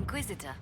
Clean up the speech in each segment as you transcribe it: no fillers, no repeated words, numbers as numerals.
Inquisitor.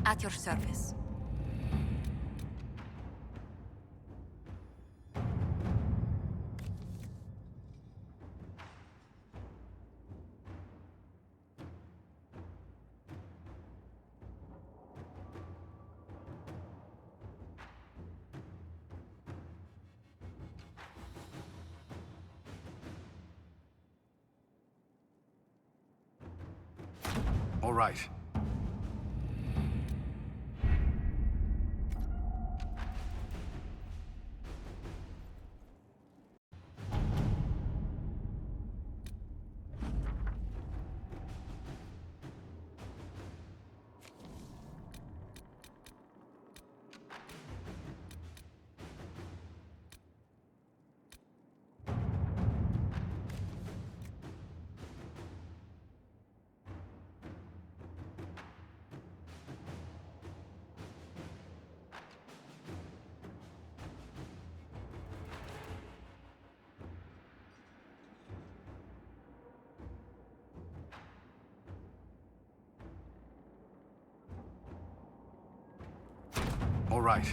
At your service. All right. All right.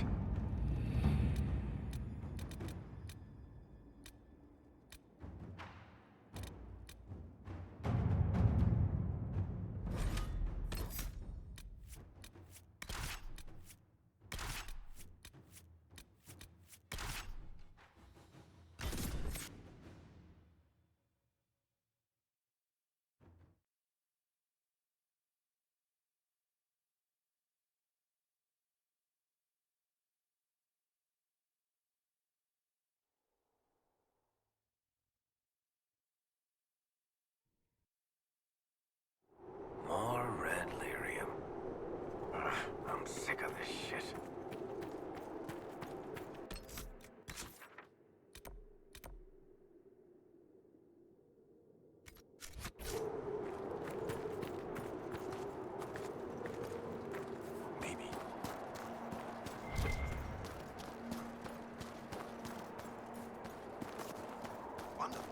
More red lyrium. Ugh, I'm sick of this shit. Maybe. Wonderful.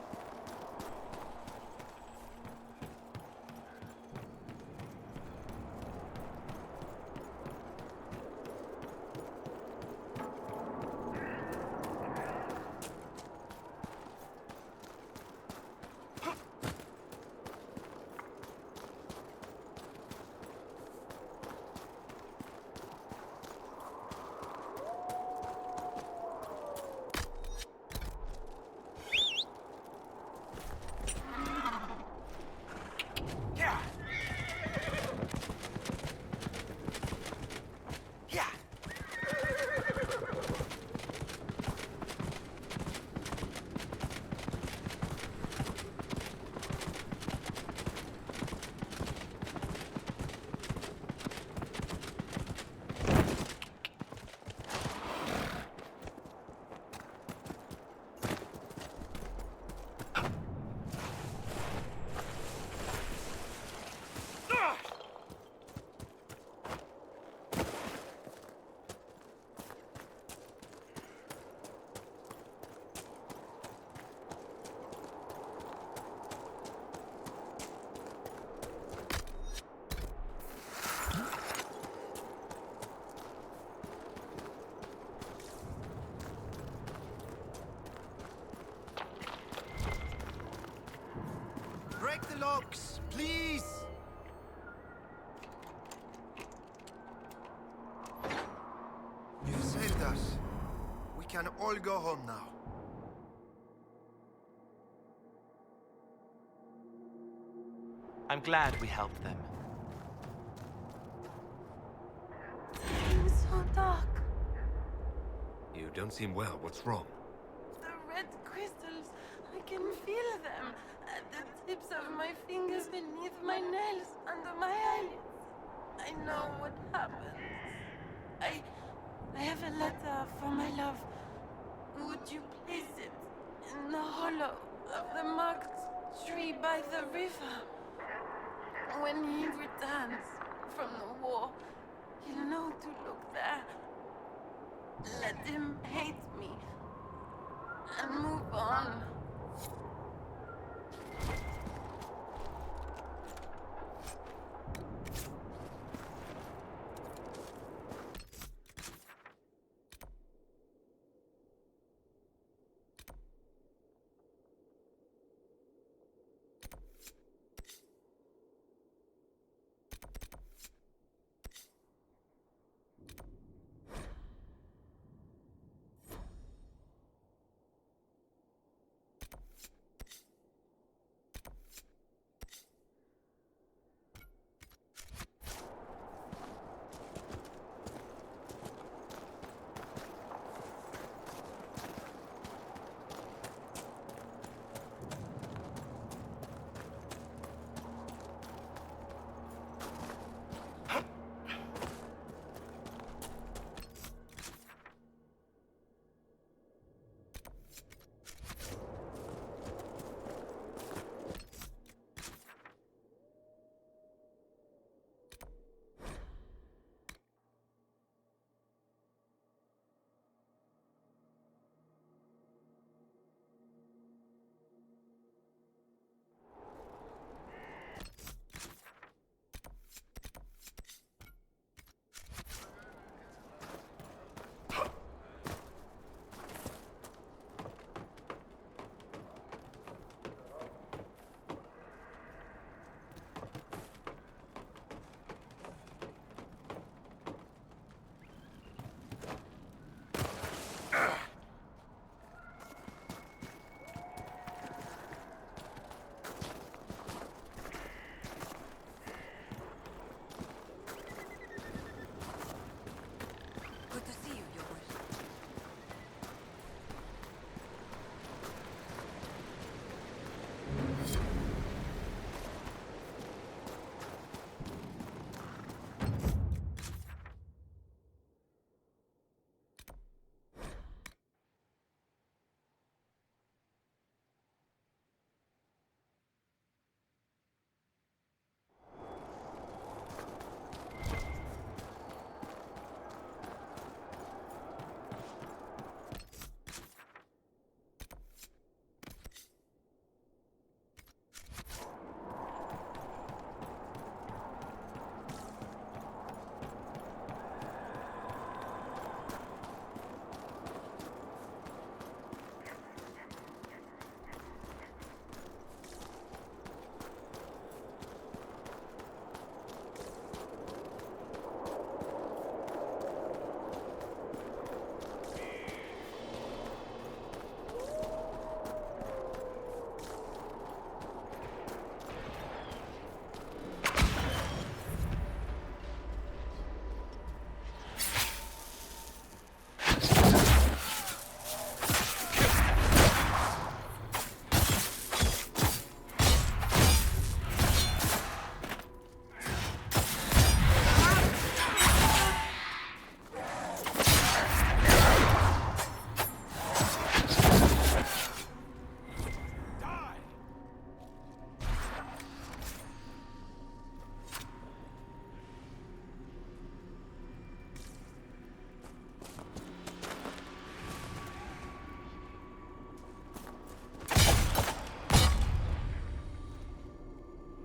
Yeah. Yeah. Break the locks, please! all go home now. I'm glad we helped them. It's so dark. You don't seem well. What's wrong? The red crystals, I can feel them at the tips of my fingers, beneath my nails, under my eyelids. I know what happens. I have a letter for my love. Would you place it in the hollow of the marked tree by the river? When he returns from the war, he'll know to look there. Let him hate me and move on. Good to see you, Yogurt.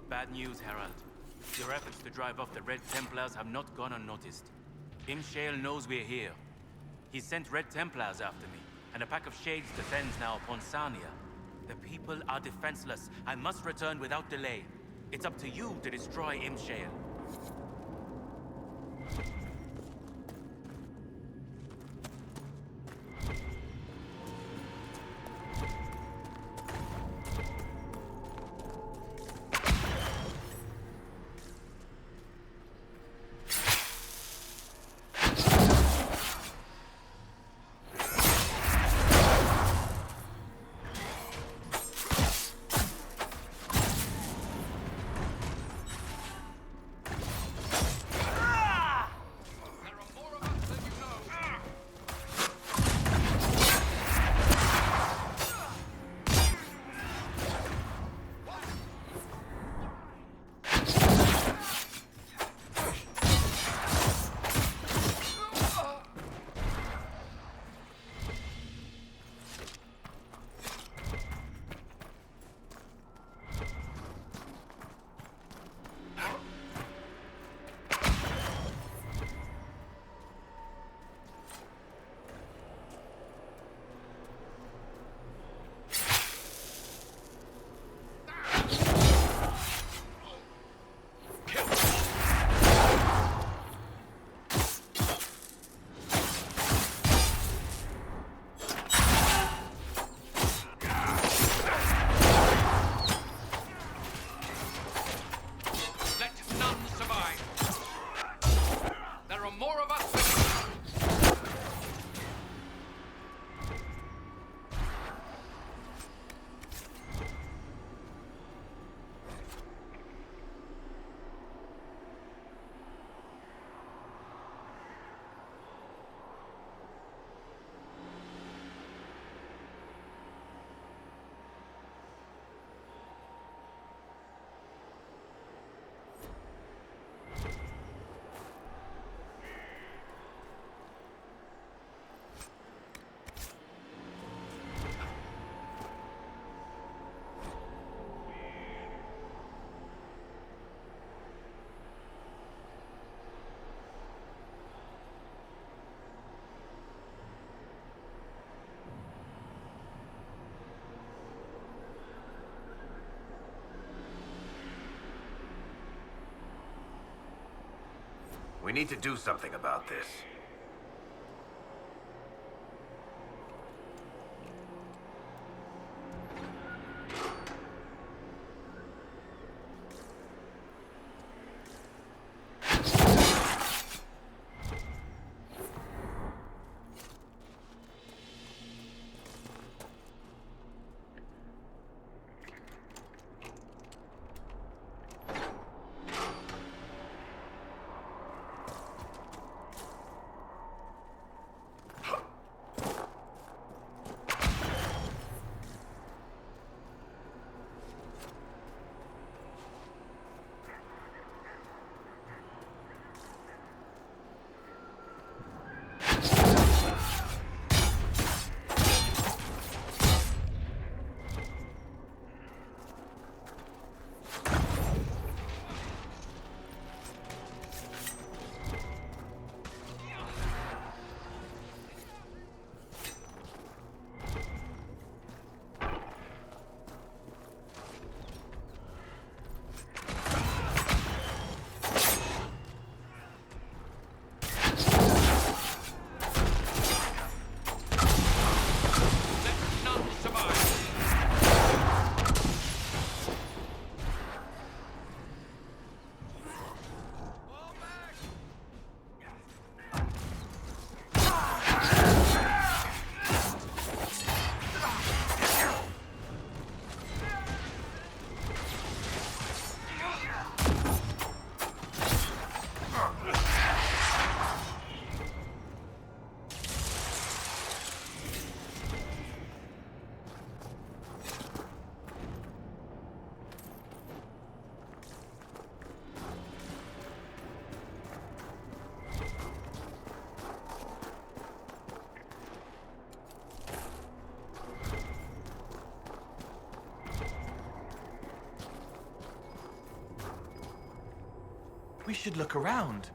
Bad news, Herald. Your efforts to drive off the Red Templars have not gone unnoticed. Imshale knows we're here. He sent Red Templars after me, and a pack of Shades descends now upon Sarnia. The people are defenseless. I must return without delay. It's up to you to destroy Imshale. We need to do something about this. We should look around.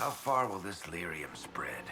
How far will this lyrium spread?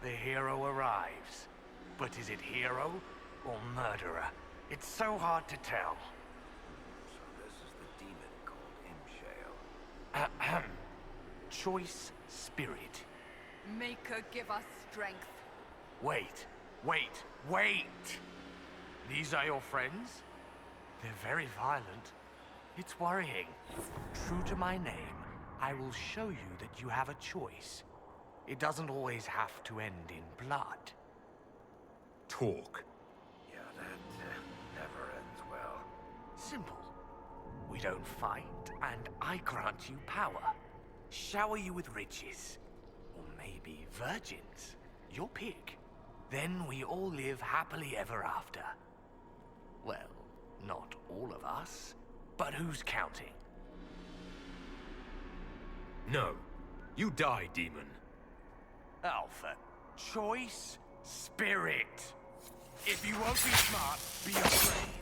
The hero arrives. But is it hero or murderer? It's so hard to tell. So this is the demon called Imshale. Ahem. Choice spirit. Make her give us strength. Wait. These are your friends? They're very violent. It's worrying. True to my name, I will show you that you have a choice. It doesn't always have to end in blood. Talk. Yeah, that never ends well. Simple. We don't fight, and I grant you power. Shower you with riches. Or maybe virgins. Your pick. Then we all live happily ever after. Well, not all of us, but who's counting? No. You die, demon. Alpha. Choice spirit. If you won't be smart, be afraid.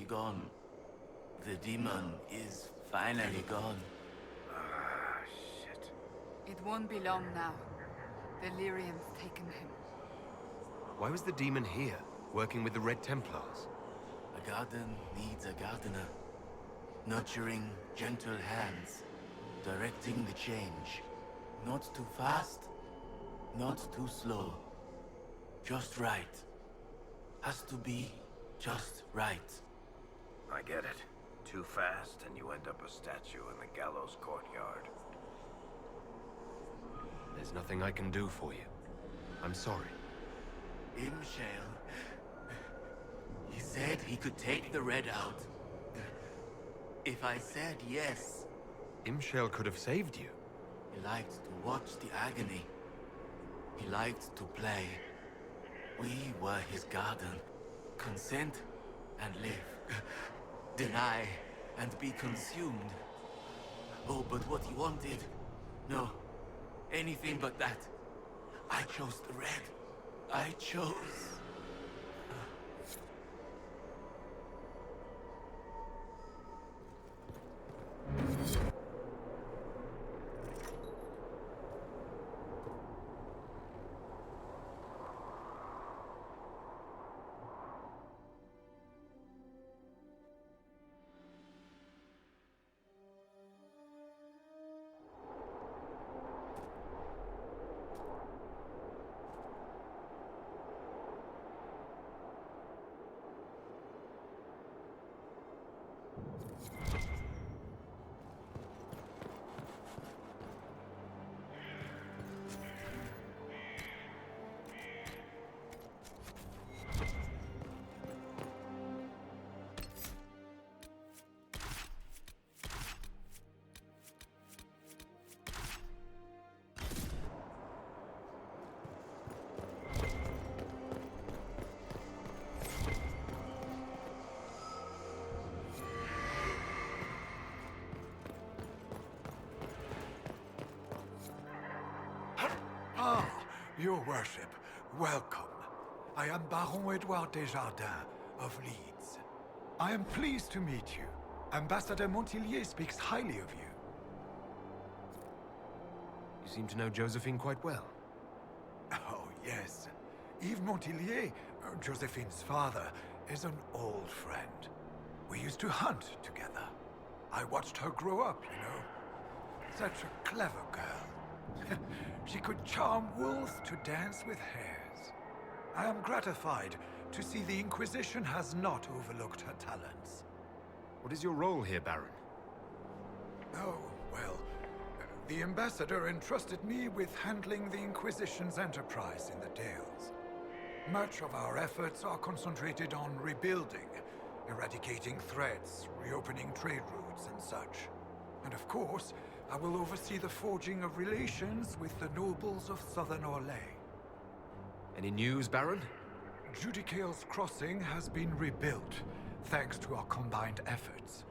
gone. The demon is finally gone. Ah, shit. It won't be long now. Delirium's taken him. Why was the demon here, working with the Red Templars? A garden needs a gardener. Nurturing, gentle hands. Directing the change. Not too fast, not too slow. Just right. Has to be just right. I get it. Too fast, and you end up a statue in the gallows courtyard. There's nothing I can do for you. I'm sorry. Imshale. He said he could take the red out. If I said yes. Imshale could have saved you. He liked to watch the agony. He liked to play. We were his garden. Consent and live. Deny and be consumed. Oh, but what he wanted? No. Anything but that. I chose the red. I chose. Ah, your worship, welcome. I am Baron Edouard Desjardins of Leeds. I am pleased to meet you. Ambassador Montillier speaks highly of you. You seem to know Josephine quite well. Oh, yes. Yves Montillier, Josephine's father, is an old friend. We used to hunt together. I watched her grow up, you know. Such a clever girl. She could charm wolves to dance with hares. I am gratified to see the Inquisition has not overlooked her talents. What is your role here, Baron? Oh, well, the Ambassador entrusted me with handling the Inquisition's enterprise in the Dales. Much of our efforts are concentrated on rebuilding, eradicating threats, reopening trade routes and such. And of course, I will oversee the forging of relations with the nobles of Southern Orlais. Any news, Baron? Judicale's crossing has been rebuilt, thanks to our combined efforts.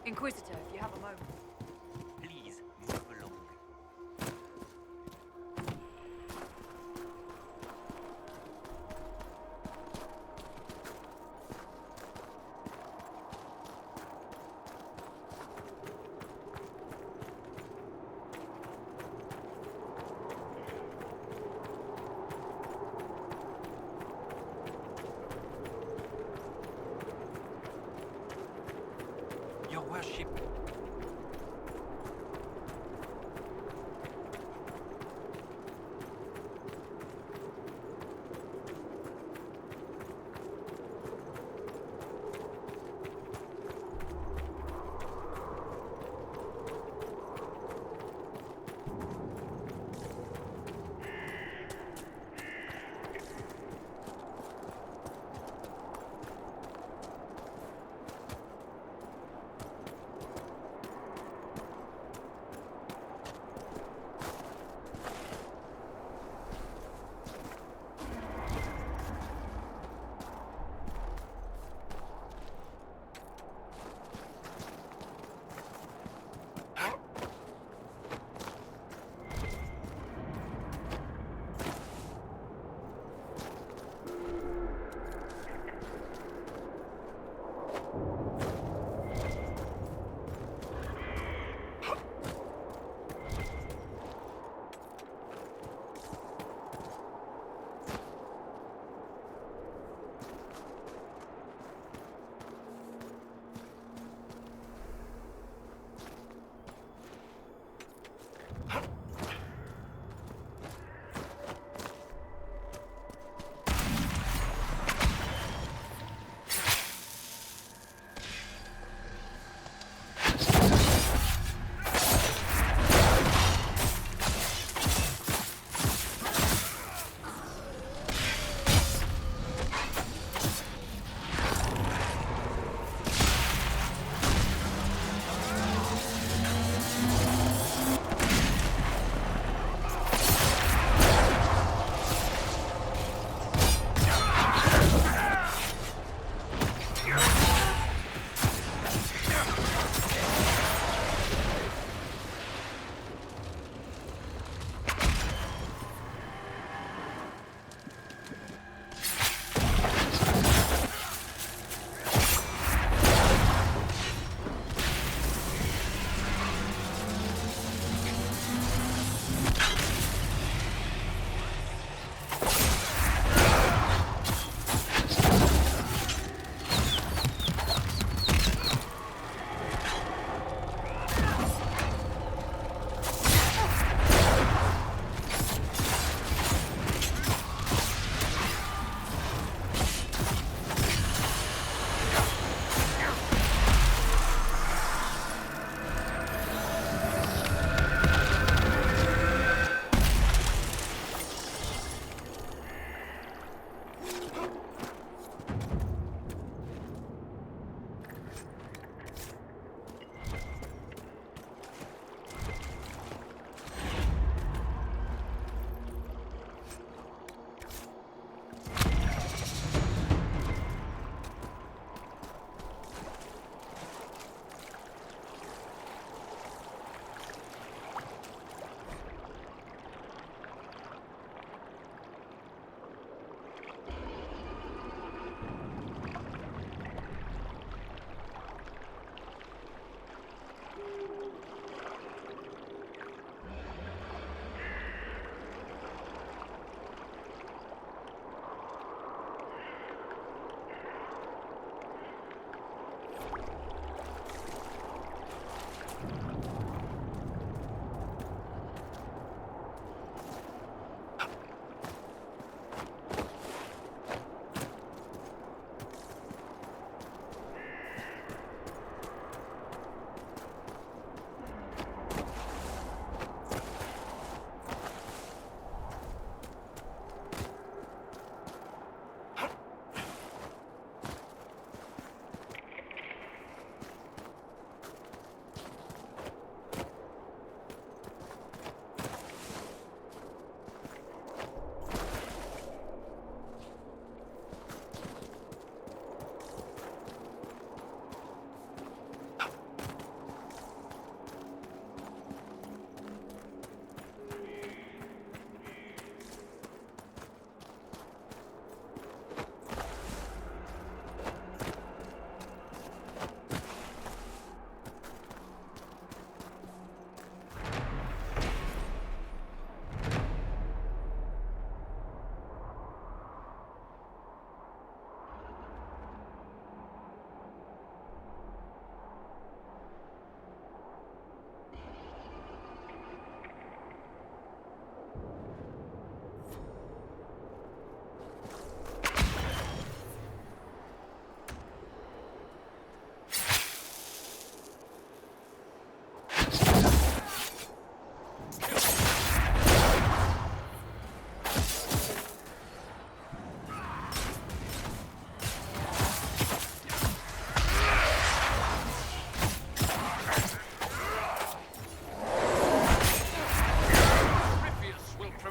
Inquisitor, if you have a moment. Please, move along. Your worship,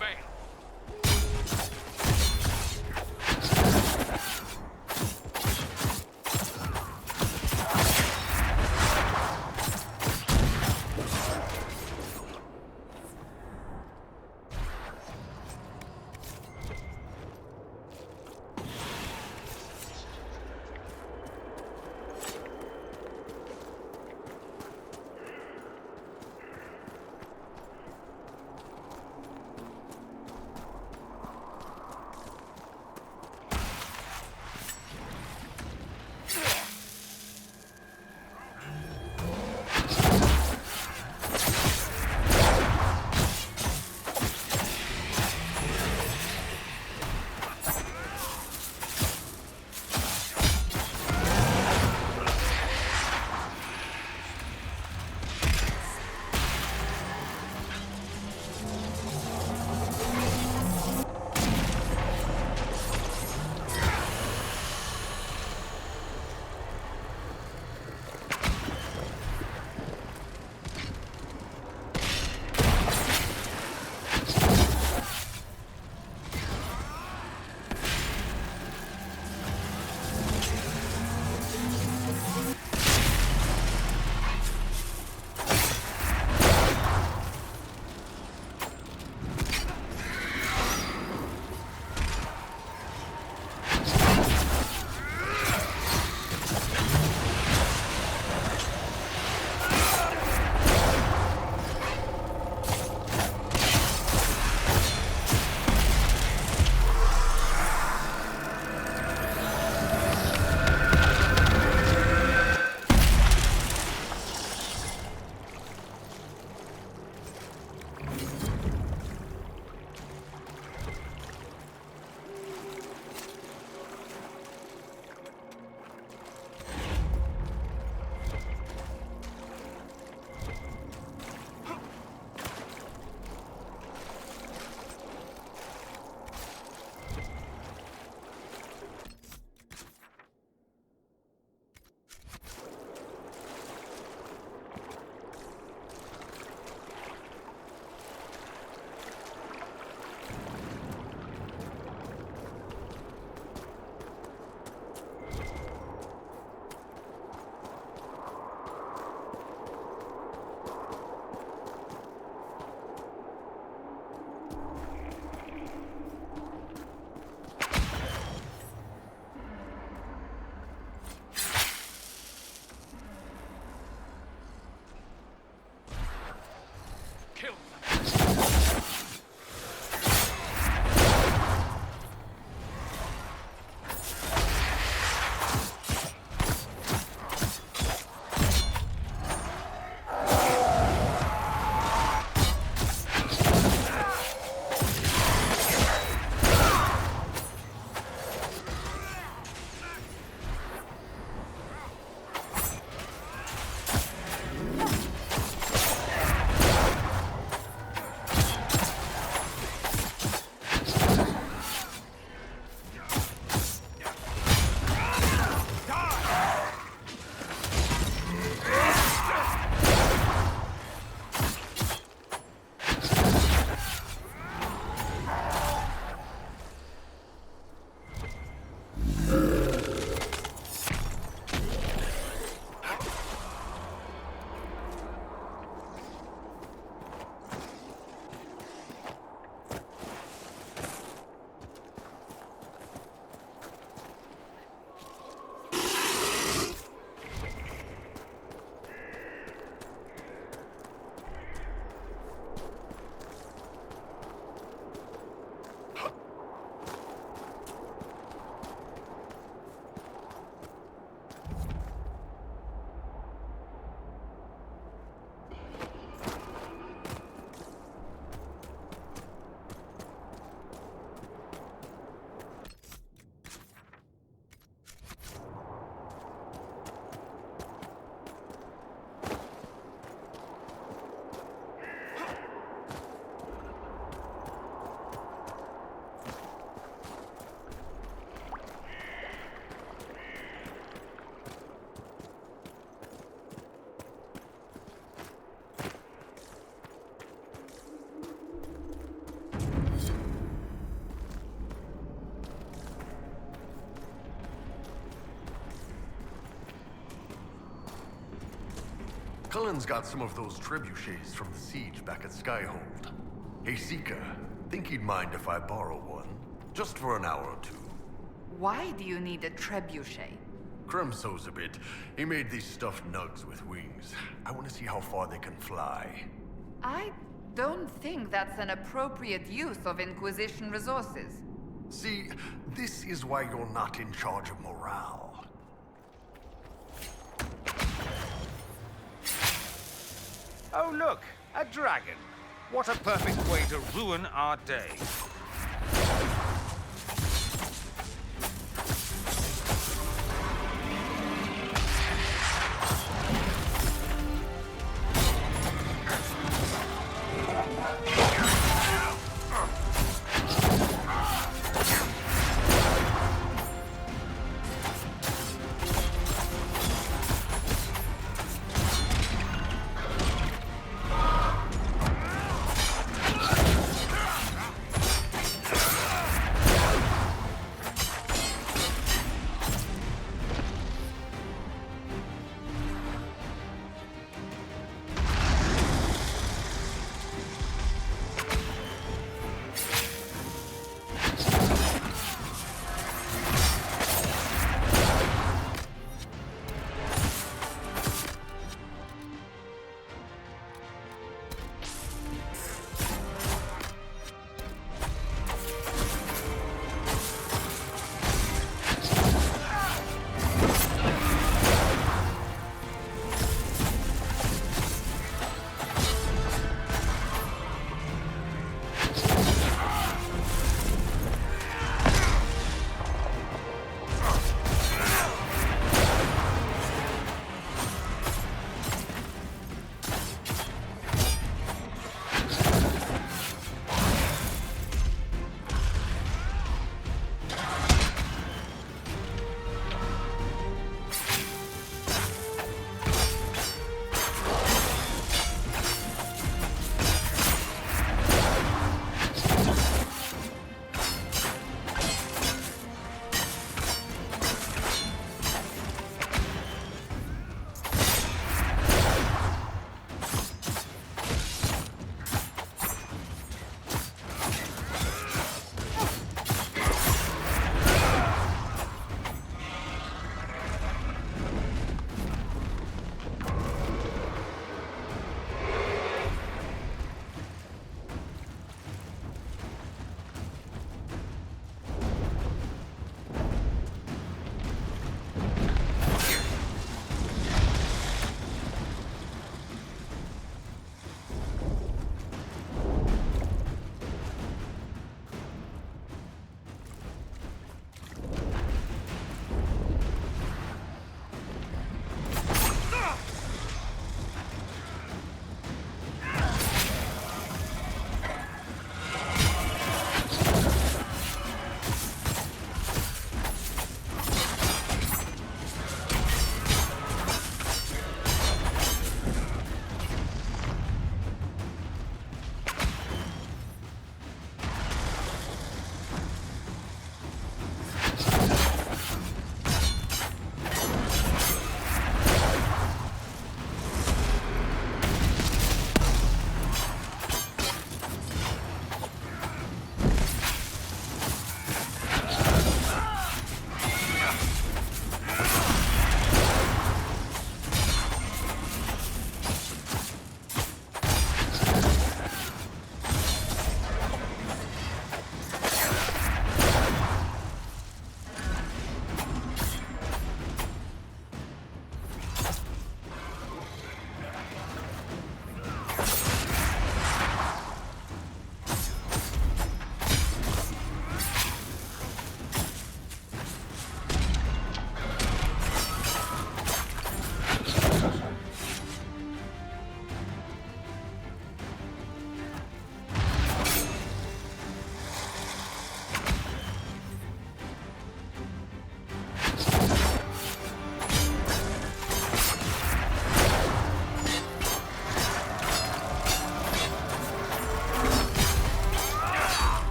avail. Talon's got some of those trebuchets from the siege back at Skyhold. Hey, Seeker, think he'd mind if I borrow one? Just for an hour or two. Why do you need a trebuchet? Krem sews a bit. He made these stuffed nugs with wings. I want to see how far they can fly. I don't think that's an appropriate use of Inquisition resources. See, this is why you're not in charge of morale. Oh look, a dragon. What a perfect way to ruin our day.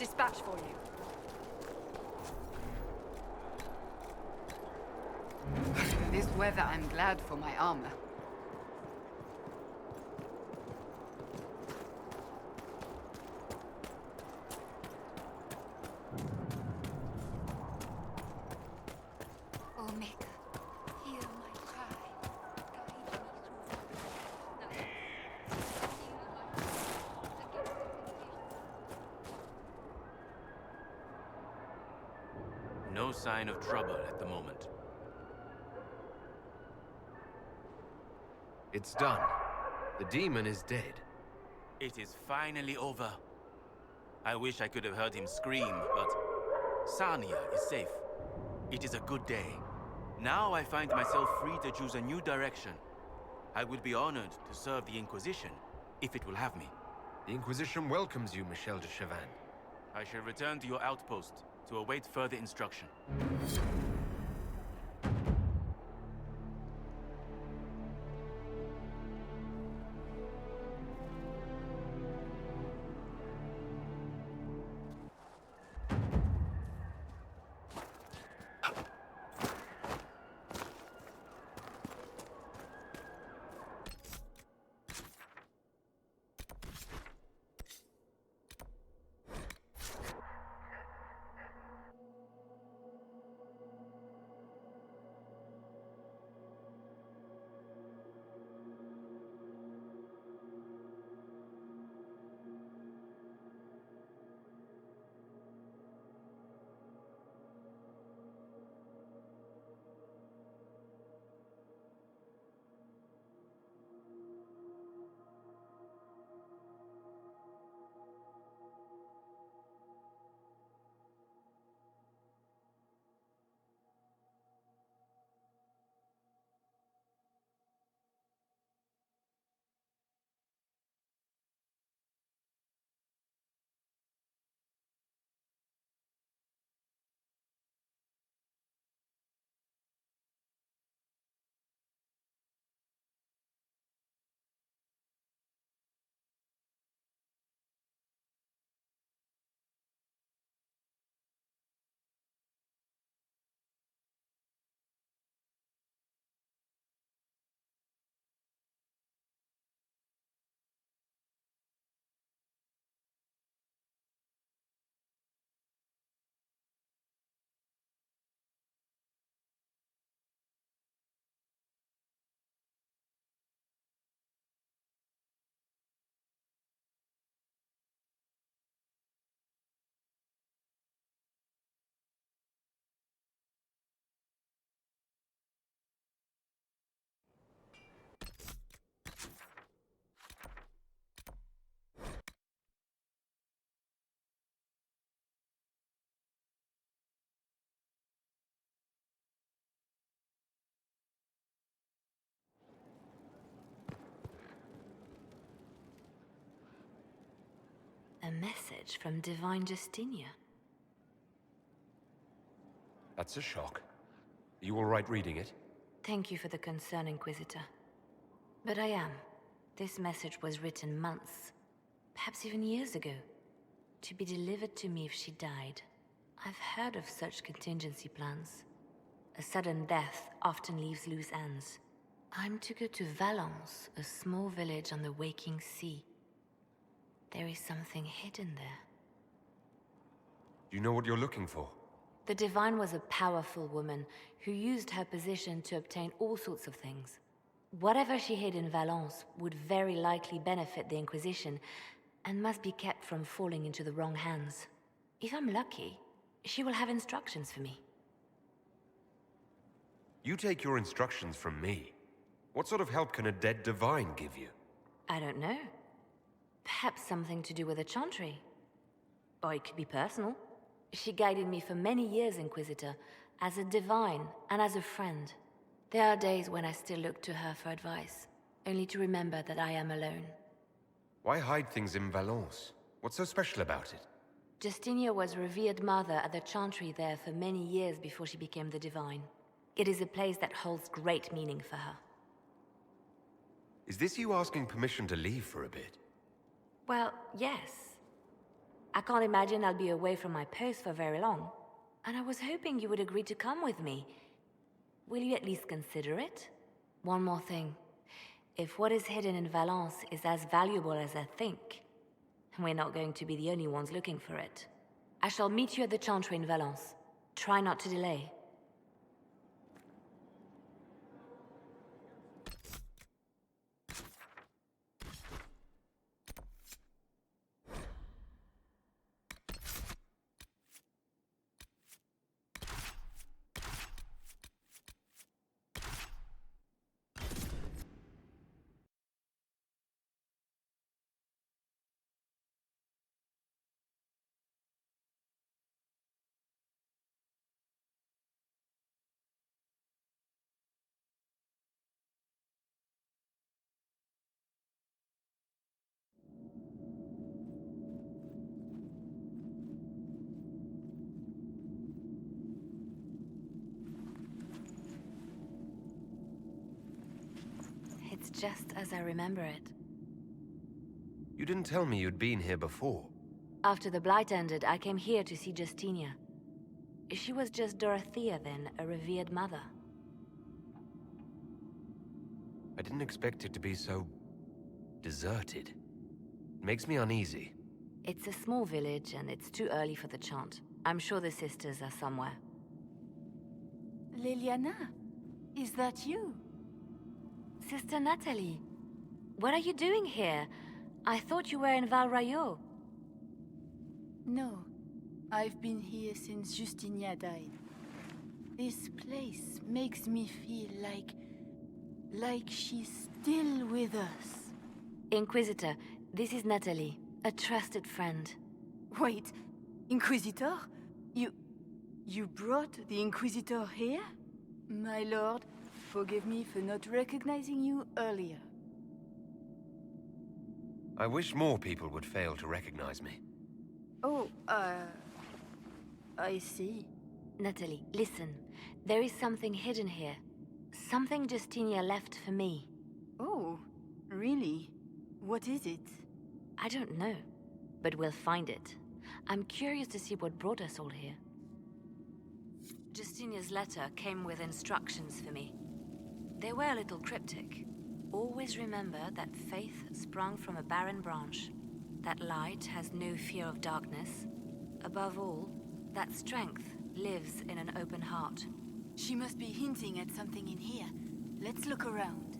Dispatch for you. In this weather, I'm glad for my armor. Omega, hear my cry. Guide me through No sign of trouble at the moment. It's done. The demon is dead. It is finally over. I wish I could have heard him scream, but Sarnia is safe. It is a good day. Now I find myself free to choose a new direction. I would be honored to serve the Inquisition, if it will have me. The Inquisition welcomes you, Michel de Chavannes. I shall return to your outpost to await further instruction. A message from Divine Justinia. That's a shock. Are you all right reading it? Thank you for the concern, Inquisitor. But I am. This message was written months, perhaps even years ago, to be delivered to me if she died. I've heard of such contingency plans. A sudden death often leaves loose ends. I'm to go to Valence, a small village on the waking sea. There is something hidden there. Do you know what you're looking for? The Divine was a powerful woman who used her position to obtain all sorts of things. Whatever she hid in Valence would very likely benefit the Inquisition and must be kept from falling into the wrong hands. If I'm lucky, she will have instructions for me. You take your instructions from me. What sort of help can a dead divine give you? I don't know. Perhaps something to do with a chantry. Or it could be personal. She guided me for many years, Inquisitor, as a divine and as a friend. There are days when I still look to her for advice, only to remember that I am alone. Why hide things in Valence? What's so special about it? Justinia was revered mother at the chantry there for many years before she became the divine. It is a place that holds great meaning for her. Is this you asking permission to leave for a bit? Well, yes. I can't imagine I'll be away from my post for very long. And I was hoping you would agree to come with me. Will you at least consider it? One more thing. If what is hidden in Valence is as valuable as I think, we're not going to be the only ones looking for it. I shall meet you at the Chantry in Valence. Try not to delay. It's just as I remember it. You didn't tell me you'd been here before. After the Blight ended, I came here to see Justinia. She was just Dorothea then, a revered mother. I didn't expect it to be so... deserted. It makes me uneasy. It's a small village, and it's too early for the chant. I'm sure the sisters are somewhere. Liliana, is that you? Sister Natalie, what are you doing here? I thought you were in Val Rayo. No, I've been here since Justinia died. This place makes me feel like she's still with us. Inquisitor, this is Natalie, a trusted friend. Wait, Inquisitor? You brought the Inquisitor here? My lord, forgive me for not recognizing you earlier. I wish more people would fail to recognize me. Oh, I see. Natalie, listen. There is something hidden here. Something Justinia left for me. Oh, really? What is it? I don't know, but we'll find it. I'm curious to see what brought us all here. Justinia's letter came with instructions for me. They were a little cryptic. Always remember that faith sprung from a barren branch, that light has no fear of darkness. Above all, that strength lives in an open heart. She must be hinting at something in here. Let's look around.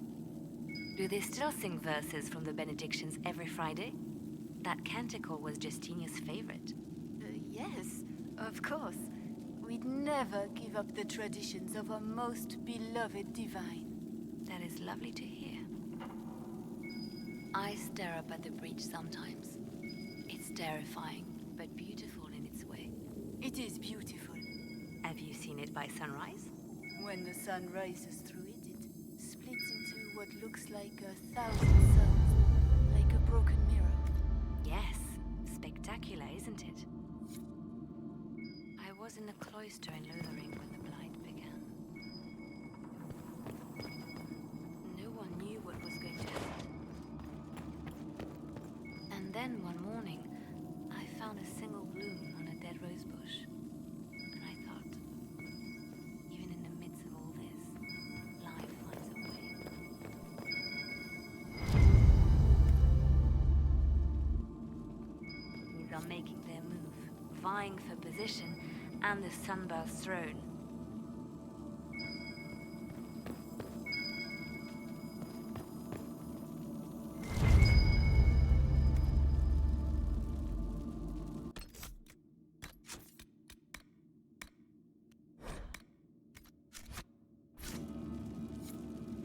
Do they still sing verses from the benedictions every Friday? That canticle was Justinia's favorite. Yes, of course. We'd never give up the traditions of our most beloved divine. That is lovely to hear. I stare up at the breach sometimes. It's terrifying, but beautiful in its way. It is beautiful. Have you seen it by sunrise? When the sun rises through it, it splits into what looks like 1,000 suns, like a broken mirror. Yes, spectacular, isn't it? I was in a cloister in Lothering when the Blight began. No one knew what was going to happen. And then one morning, I found a single bloom on a dead rose bush. And I thought, even in the midst of all this, life finds a way. These are making their move, vying for position and the Sunburst throne.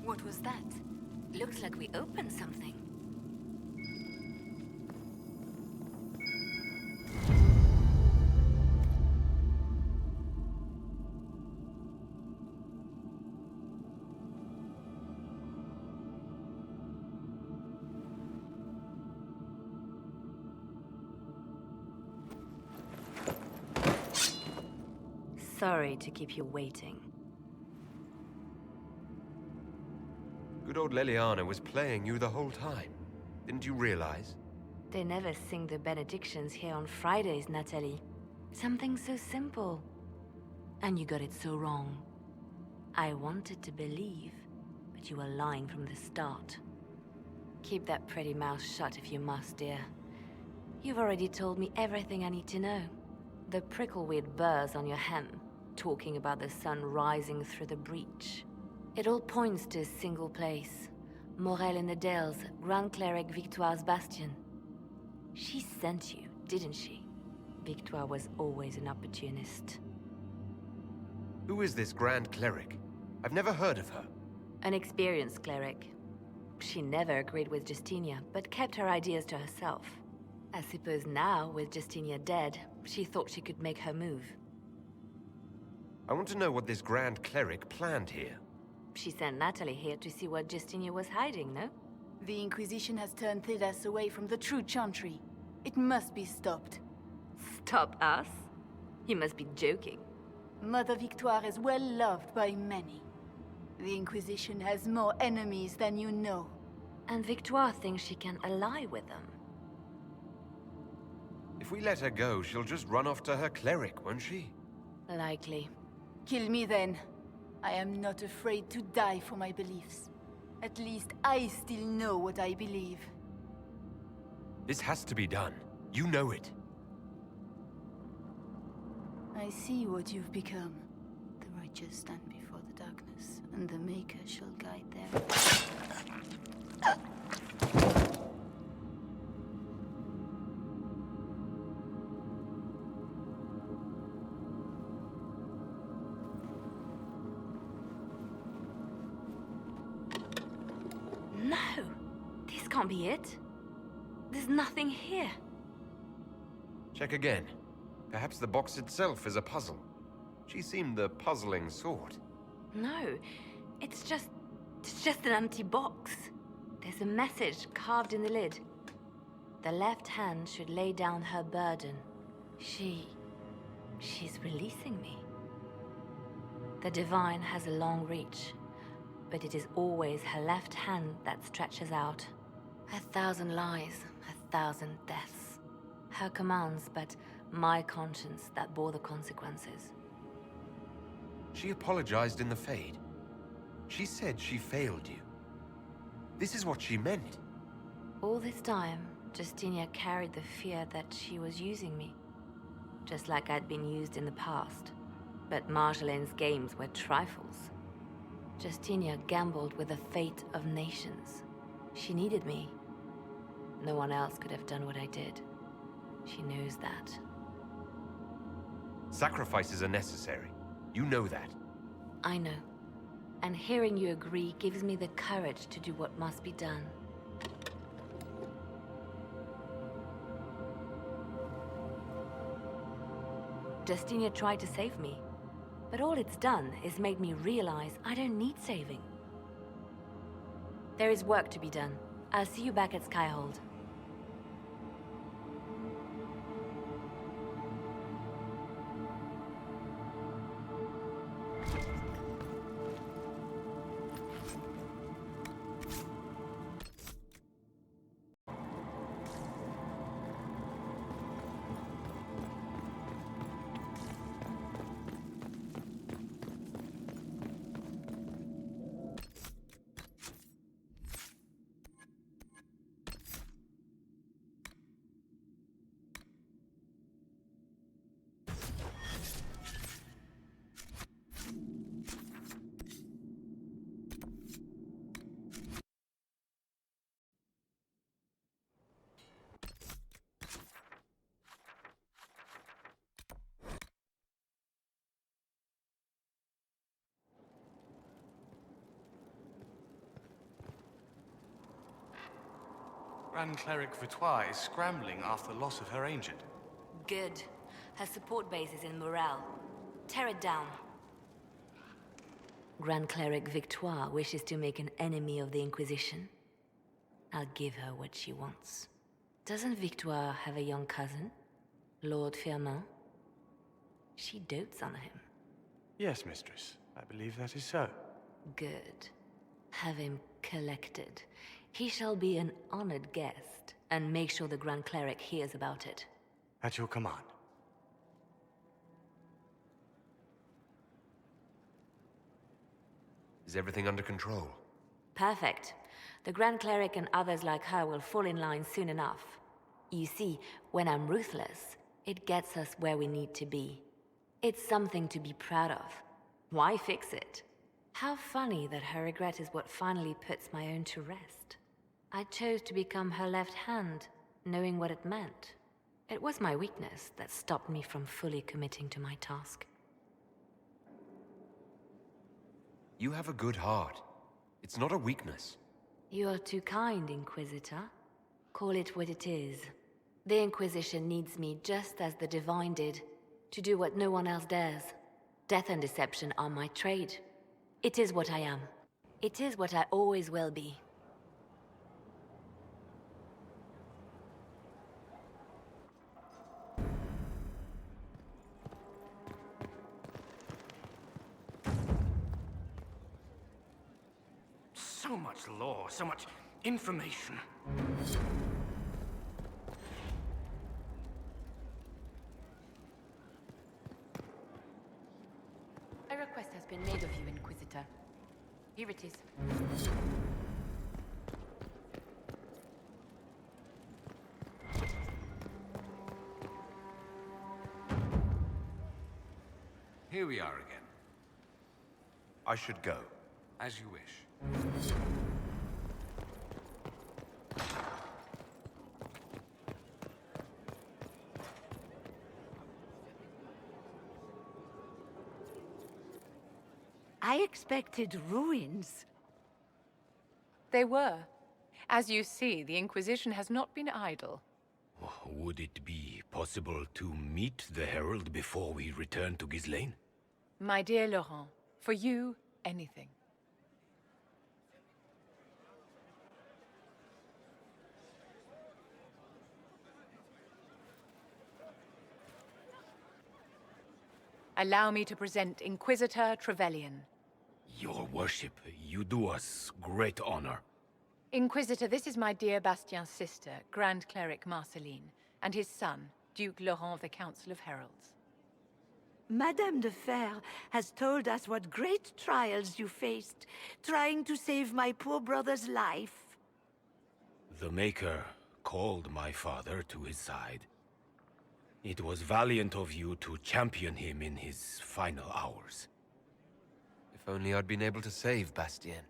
What was that? Looks like we opened something. Sorry to keep you waiting. Good old Leliana was playing you the whole time. Didn't you realize? They never sing the benedictions here on Fridays, Natalie. Something so simple. And you got it so wrong. I wanted to believe, but you were lying from the start. Keep that pretty mouth shut if you must, dear. You've already told me everything I need to know. The prickleweed burrs on your hem, talking about the sun rising through the breach. It all points to a single place. Morel in the Dales, Grand Cleric Victoire's bastion. She sent you, didn't she? Victoire was always an opportunist. Who is this Grand Cleric? I've never heard of her. An experienced cleric. She never agreed with Justinia, but kept her ideas to herself. I suppose now, with Justinia dead, she thought she could make her move. I want to know what this Grand Cleric planned here. She sent Natalie here to see what Justinia was hiding, no? The Inquisition has turned Thedas away from the true Chantry. It must be stopped. Stop us? You must be joking. Mother Victoire is well loved by many. The Inquisition has more enemies than you know. And Victoire thinks she can ally with them. If we let her go, she'll just run off to her cleric, won't she? Likely. Kill me then. I am not afraid to die for my beliefs. At least I still know what I believe. This has to be done. You know it. I see what you've become. The righteous stand before the darkness, and the Maker shall guide them. No! This can't be it. There's nothing here. Check again. Perhaps the box itself is a puzzle. She seemed the puzzling sort. No, it's just an empty box. There's a message carved in the lid. The left hand should lay down her burden. She's releasing me. The divine has a long reach, but it is always her left hand that stretches out. 1,000 lies, 1,000 deaths. Her commands, but my conscience that bore the consequences. She apologized in the Fade. She said she failed you. This is what she meant. All this time, Justinia carried the fear that she was using me. Just like I'd been used in the past. But Marjolaine's games were trifles. Justinia gambled with the fate of nations. She needed me. No one else could have done what I did. She knows that. Sacrifices are necessary. You know that. I know. And hearing you agree gives me the courage to do what must be done. Justinia tried to save me, but all it's done is made me realize I don't need saving. There is work to be done. I'll see you back at Skyhold. Grand Cleric Victoire is scrambling after the loss of her ancient. Good. Her support base is in Morel. Tear it down. Grand Cleric Victoire wishes to make an enemy of the Inquisition. I'll give her what she wants. Doesn't Victoire have a young cousin? Lord Firmin? She dotes on him. Yes, mistress. I believe that is so. Good. Have him collected. He shall be an honored guest. and make sure the Grand Cleric hears about it. At your command. Is everything under control? Perfect. The Grand Cleric and others like her will fall in line soon enough. You see, when I'm ruthless, it gets us where we need to be. It's something to be proud of. Why fix it? How funny that her regret is what finally puts my own to rest. I chose to become her left hand, knowing what it meant. It was my weakness that stopped me from fully committing to my task. You have a good heart. It's not a weakness. You are too kind, Inquisitor. Call it what it is. The Inquisition needs me just as the Divine did, to do what no one else dares. Death and deception are my trade. It is what I am. It is what I always will be. So much lore, so much information. A request has been made of you, Inquisitor. Here it is. Here we are again. I should go. As you wish. I expected ruins. They were. As you see, the Inquisition has not been idle. Would it be possible to meet the Herald before we return to Ghislaine? My dear Laurent, for you, anything. Allow me to present Inquisitor Trevelyan. Your worship, you do us great honor. Inquisitor, this is my dear Bastien's sister, Grand Cleric Marceline, and his son, Duke Laurent of the Council of Heralds. Madame de Fer has told us what great trials you faced, trying to save my poor brother's life. The Maker called my father to his side. It was valiant of you to champion him in his final hours. If only I'd been able to save Bastien.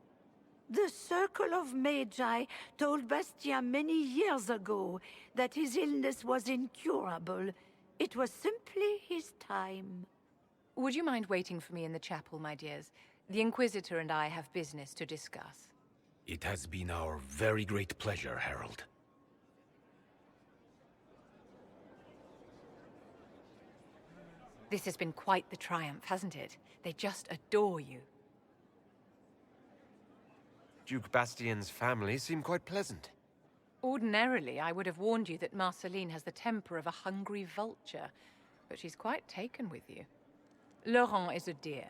The Circle of Magi told Bastien many years ago that his illness was incurable. It was simply his time. Would you mind waiting for me in the chapel, my dears? The Inquisitor and I have business to discuss. It has been our very great pleasure, Herald. This has been quite the triumph, hasn't it? They just adore you. Duke Bastien's family seem quite pleasant. Ordinarily, I would have warned you that Marceline has the temper of a hungry vulture, but she's quite taken with you. Laurent is a dear,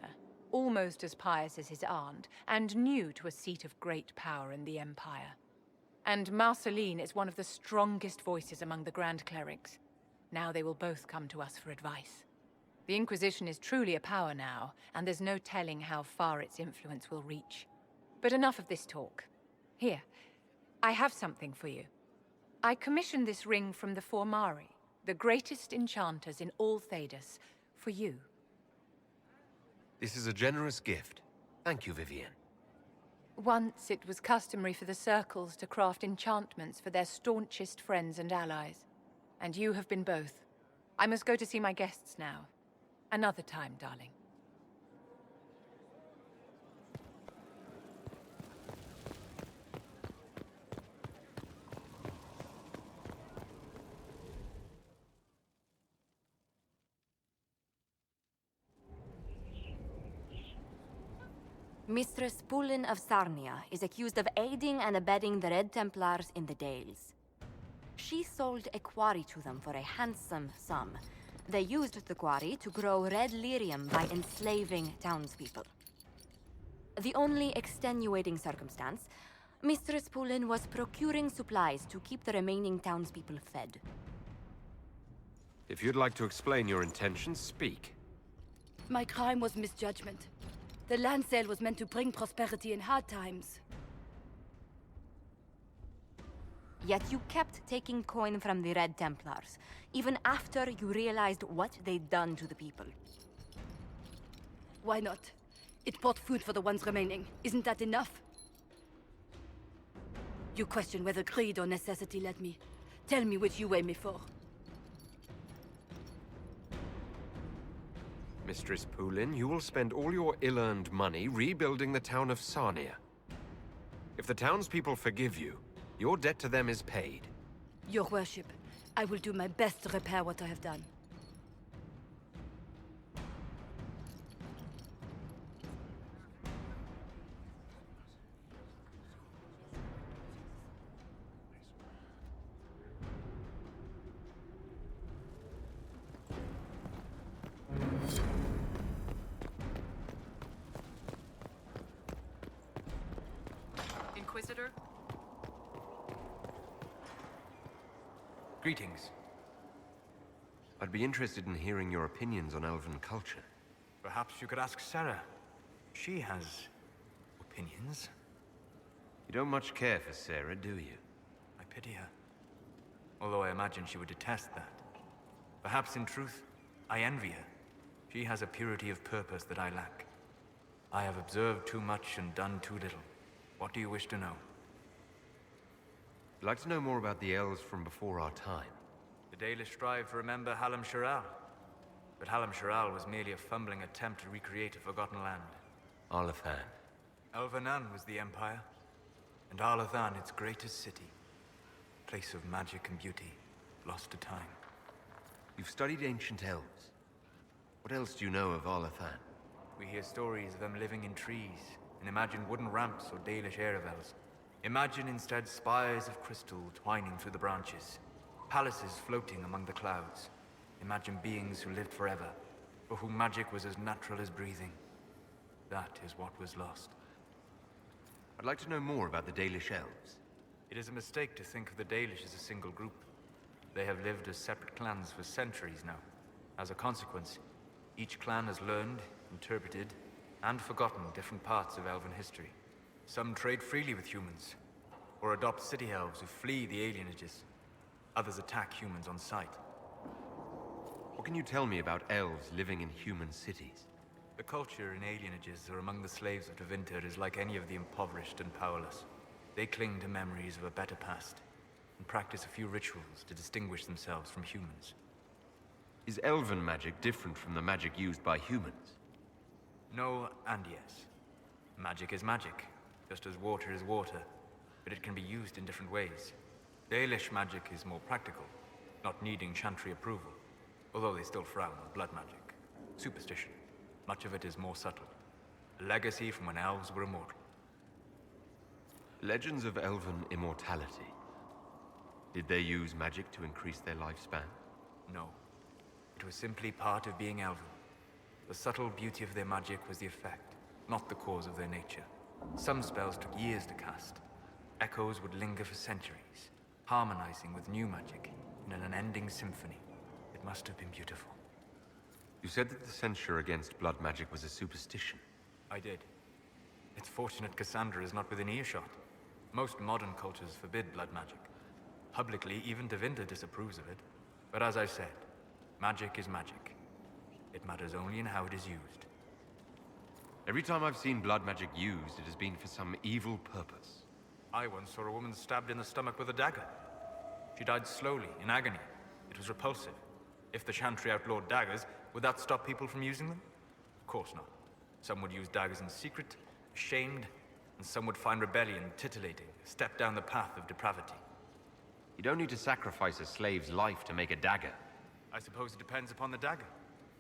almost as pious as his aunt, and new to a seat of great power in the Empire. And Marceline is one of the strongest voices among the Grand Clerics. Now they will both come to us for advice. The Inquisition is truly a power now, and there's no telling how far its influence will reach. But enough of this talk. Here, I have something for you. I commissioned this ring from the Formari, the greatest enchanters in all Thedas, for you. This is a generous gift. Thank you, Vivienne. Once it was customary for the circles to craft enchantments for their staunchest friends and allies. And you have been both. I must go to see my guests now. Another time, darling. Mistress Pulin of Sarnia is accused of aiding and abetting the Red Templars in the Dales. She sold a quarry to them for a handsome sum. They used the quarry to grow red lyrium by enslaving townspeople. The only extenuating circumstance, Mistress Poulin was procuring supplies to keep the remaining townspeople fed. If you'd like to explain your intentions, speak. My crime was misjudgment. The land sale was meant to bring prosperity in hard times. Yet you kept taking coin from the Red Templars, even after you realized what they'd done to the people. Why not? It bought food for the ones remaining. Isn't that enough? You question whether greed or necessity led me. Tell me which you weigh me for. Mistress Poulin, you will spend all your ill-earned money rebuilding the town of Sarnia. If the townspeople forgive you, your debt to them is paid. Your worship, I will do my best to repair what I have done. Inquisitor? Greetings. I'd be interested in hearing your opinions on elven culture. Perhaps you could ask Sarah. She has opinions. You don't much care for Sarah, do you? I pity her. Although I imagine she would detest that. Perhaps in truth, I envy her. She has a purity of purpose that I lack. I have observed too much and done too little. What do you wish to know? I'd like to know more about the elves from before our time. The Dalish strive to remember Hallam Shiral. But Hallam Shiral was merely a fumbling attempt to recreate a forgotten land. Arlathan. Elvanan was the empire, and Arlathan its greatest city. Place of magic and beauty, lost to time. You've studied ancient elves. What else do you know of Arlathan? We hear stories of them living in trees, and imagine wooden ramps or Dalish Erebels. Imagine instead spires of crystal twining through the branches, palaces floating among the clouds. Imagine beings who lived forever, for whom magic was as natural as breathing. That is what was lost. I'd like to know more about the Dalish elves. It is a mistake to think of the Dalish as a single group. They have lived as separate clans for centuries now. As a consequence, each clan has learned, interpreted, and forgotten different parts of elven history. Some trade freely with humans, or adopt city elves who flee the alienages. Others attack humans on sight. What can you tell me about elves living in human cities? The culture in alienages or among the slaves of Tevinter is like any of the impoverished and powerless. They cling to memories of a better past, and practice a few rituals to distinguish themselves from humans. Is elven magic different from the magic used by humans? No and yes. Magic is magic, just as water is water, but it can be used in different ways. Dalish magic is more practical, not needing chantry approval, although they still frown on blood magic. Superstition. Much of it is more subtle. A legacy from when elves were immortal. Legends of elven immortality. Did they use magic to increase their lifespan? No. It was simply part of being elven. The subtle beauty of their magic was the effect, not the cause of their nature. Some spells took years to cast. Echoes would linger for centuries, harmonizing with new magic in an unending symphony. It must have been beautiful. You said that the censure against blood magic was a superstition. I did. It's fortunate Cassandra is not within earshot. Most modern cultures forbid blood magic. Publicly, even Tevinter disapproves of it. But as I said, magic is magic. It matters only in how it is used. Every time I've seen blood magic used, it has been for some evil purpose. I once saw a woman stabbed in the stomach with a dagger. She died slowly, in agony. It was repulsive. If the Chantry outlawed daggers, would that stop people from using them? Of course not. Some would use daggers in secret, ashamed, and some would find rebellion titillating, a step down the path of depravity. You don't need to sacrifice a slave's life to make a dagger. I suppose it depends upon the dagger.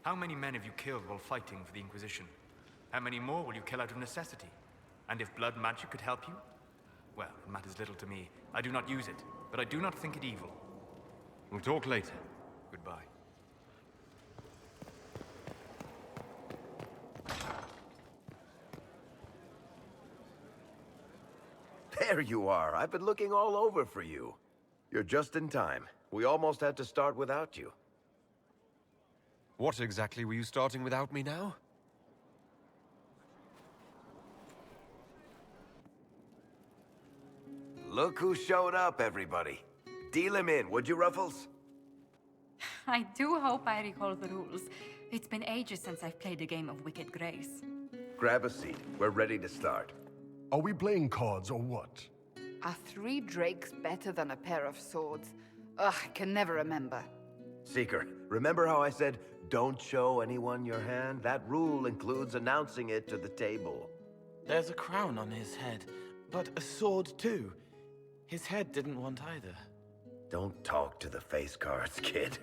How many men have you killed while fighting for the Inquisition? How many more will you kill out of necessity? And if blood magic could help you? Well, it matters little to me. I do not use it, but I do not think it evil. We'll talk later. Goodbye. There There you are. I've been looking all over for you. You're just in time. We almost had to start without you. What exactly were you starting without me now? Look who showed up, everybody. Deal him in, would you, Ruffles? I do hope I recall the rules. It's been ages since I've played a game of Wicked Grace. Grab a seat. We're ready to start. Are we playing cards or what? Are 3 drakes better than a pair of swords? Ugh, I can never remember. Seeker, remember how I said, don't show anyone your hand? That rule includes announcing it to the table. There's a crown on his head, but a sword too. His head didn't want either. Don't talk to the face cards, kid.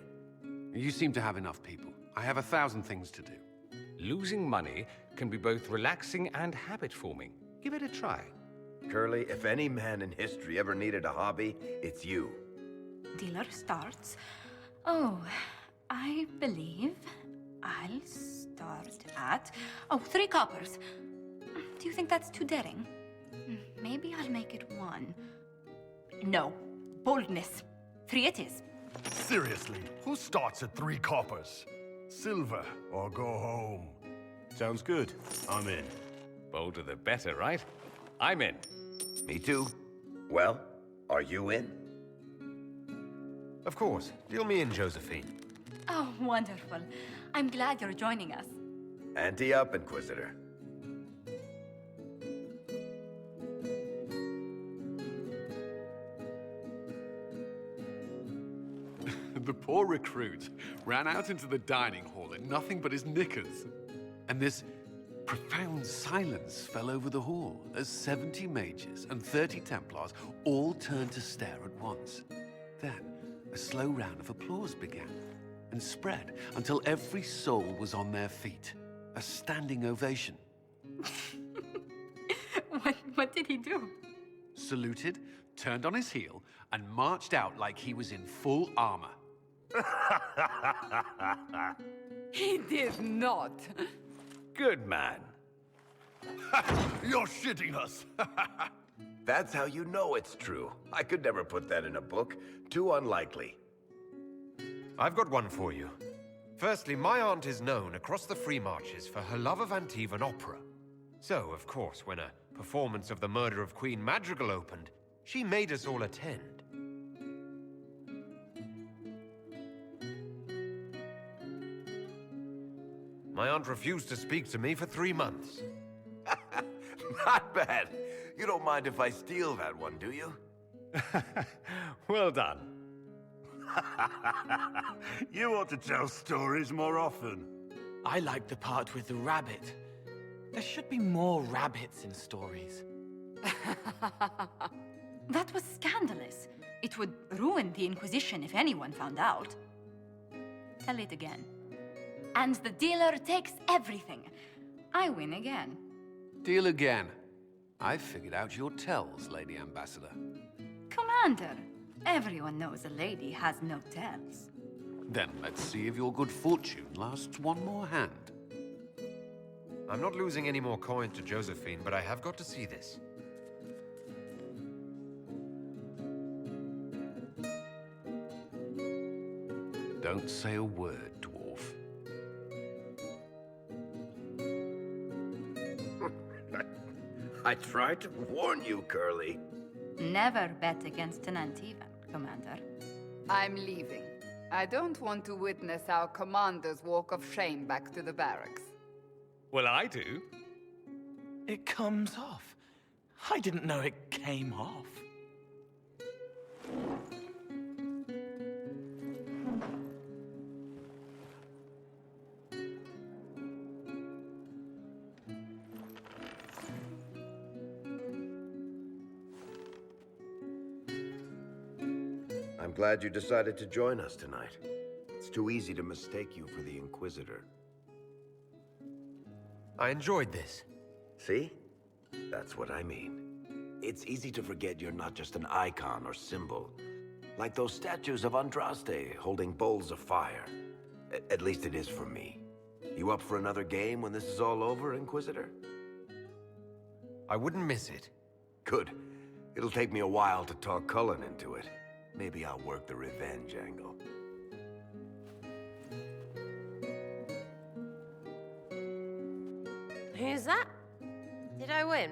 You seem to have enough people. I have 1,000 things to do. Losing money can be both relaxing and habit-forming. Give it a try. Curly, if any man in history ever needed a hobby, it's you. Dealer starts. Oh, I believe I'll start at... Oh, 3 coppers. Do you think that's too daring? Maybe I'll make it 1. No. Boldness. 3 it is. Seriously, who starts at 3 coppers? Silver or go home. Sounds good. I'm in. Bolder the better, right? I'm in. Me too. Well, are you in? Of course. Deal me in, Josephine. Oh, wonderful. I'm glad you're joining us. Ante up, Inquisitor. The poor recruit ran out into the dining hall in nothing but his knickers. And this profound silence fell over the hall as 70 mages and 30 Templars all turned to stare at once. Then, a slow round of applause began and spread until every soul was on their feet. A standing ovation. What did he do? Saluted, turned on his heel, and marched out like he was in full armor. He did not. Good man. You're shitting us. That's how you know it's true. I could never put that in a book. Too unlikely. I've got one for you. Firstly, my aunt is known across the Free Marches for her love of Antivan opera. So, of course, when a performance of The Murder of Queen Madrigal opened, she made us all attend. My aunt refused to speak to me for 3 months. Not bad. You don't mind if I steal that one, do you? Well done. You ought to tell stories more often. I like the part with the rabbit. There should be more rabbits in stories. That was scandalous. It would ruin the Inquisition if anyone found out. Tell it again. And the dealer takes everything. I win again. Deal again. I've figured out your tells, Lady Ambassador. Commander, everyone knows a lady has no tells. Then let's see if your good fortune lasts one more hand. I'm not losing any more coin to Josephine, but I have got to see this. Don't say a word, dwarf. I tried to warn you, Curly. Never bet against an Antivan, Commander. I'm leaving. I don't want to witness our commander's walk of shame back to the barracks. Well, I do. It comes off. I didn't know it came off. I'm glad you decided to join us tonight. It's too easy to mistake you for the Inquisitor. I enjoyed this. See? That's what I mean. It's easy to forget you're not just an icon or symbol. Like those statues of Andraste holding bowls of fire. At least it is for me. You up for another game when this is all over, Inquisitor? I wouldn't miss it. Good. It'll take me a while to talk Cullen into it. Maybe I'll work the revenge angle. Who's that? Did I win?